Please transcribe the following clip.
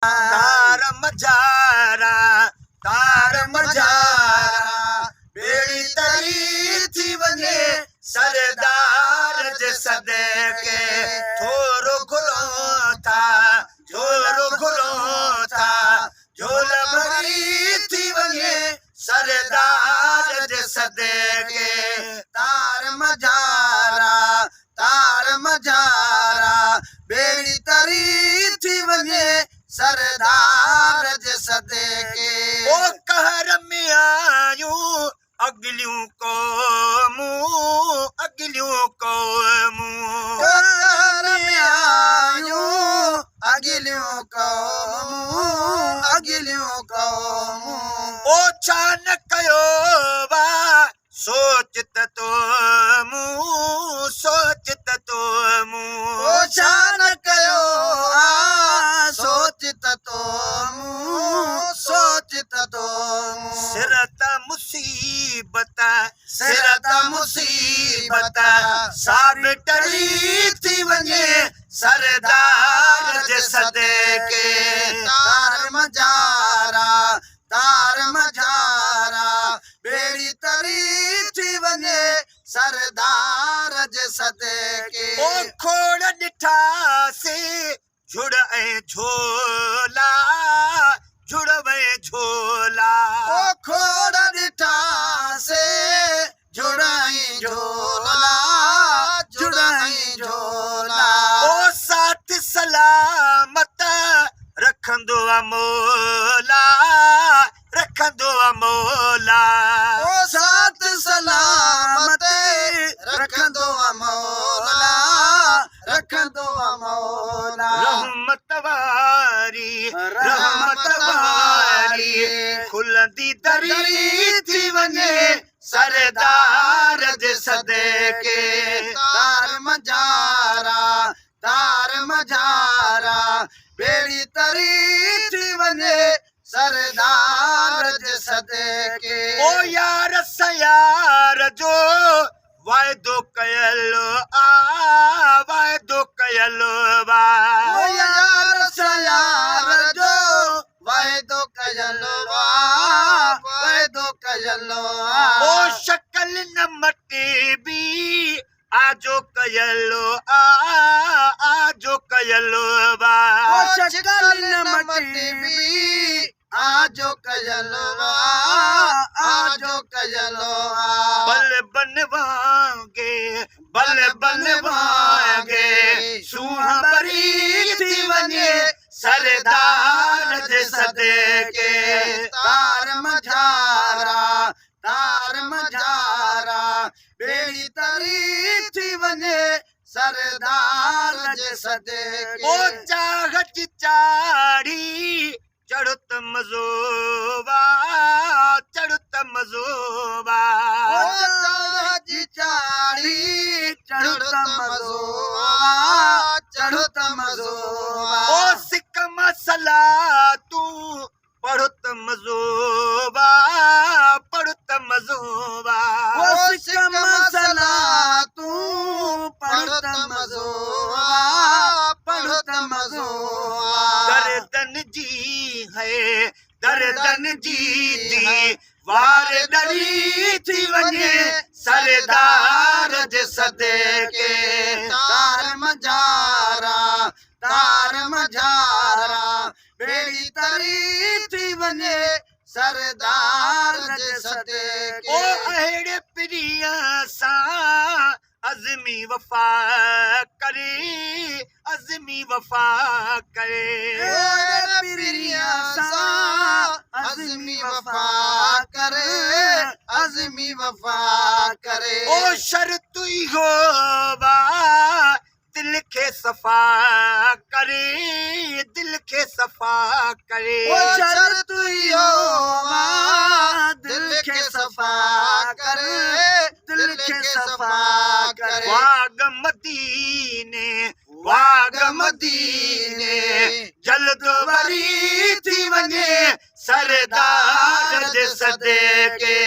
तार मजारा बेड़ी तरी थी वञे सरदार जे सदके थोरो घुरो था झोल भरी थी वञे सरदार जे सदके तार मजारा बेड़ी तरी थी वञे सरदार जे सदके ओ कहर में आयूं अगलियूं क़ौमूं कहर में आयूं अगलियूं क़ौमूं ओ छा न कयो वा सोच त तो मूं ओ छा न कयो सोच त तो मूं सिर त मुसीबत साब टली थी वञे सरदार जे सदके तार मजारा बेड़ी तरी थी वञे सरदार जे सदके ओ खोड़ ॾिठासीं झुड़ ऐं झोला ओ खोड़ ॾिठासीं झुड़ ऐं झोला ओ साथ सलामत रखंदो आ मौला ओ साथ सलामत रखंदो आ मौला रहमत वारी खुलंदी दरी थी वञे सरदार जे सदके तार मजारा बेड़ी तरी थी वञे सरदार जे सदके ओ यार सयार जो वाइदो कयलो बा ओ यार सयार जो वाइदो कयलो ओ शक्ल न मटेबी आजो कयलो बा ओ शक्ल न मटेबी आजो कयलो बल बनवांगे सूह भरी थी वञे सरदार जे सदके तार मजारा बेड़ी तरी थी वञे सरदार जे सदके ओ चाहत चाड़ी चढ़ो त मज़ोबा चढ़ो त मज़ोबा ओ सिक मसला तू पढ़ो त मज़ोबा ओ सिक मसला तू पढ़ो त मज़ोबा दर्दन जी वार डरी थी वञे सरदार जे सदके तार मजारा बेड़ी तरी थी वञे सरदार जे सदके ओ अहिड़े प्रिया सां अज़मी वफ़ा करे प्रिया सां अज़मी वफ़ा करे ओ शर्त इहो बा दिल खे सफ़ा करे ओ शर्त इहो बा दिल खे सफ़ा करे वाग मदीने जल्द वरी थी वञे सरदार जे सदके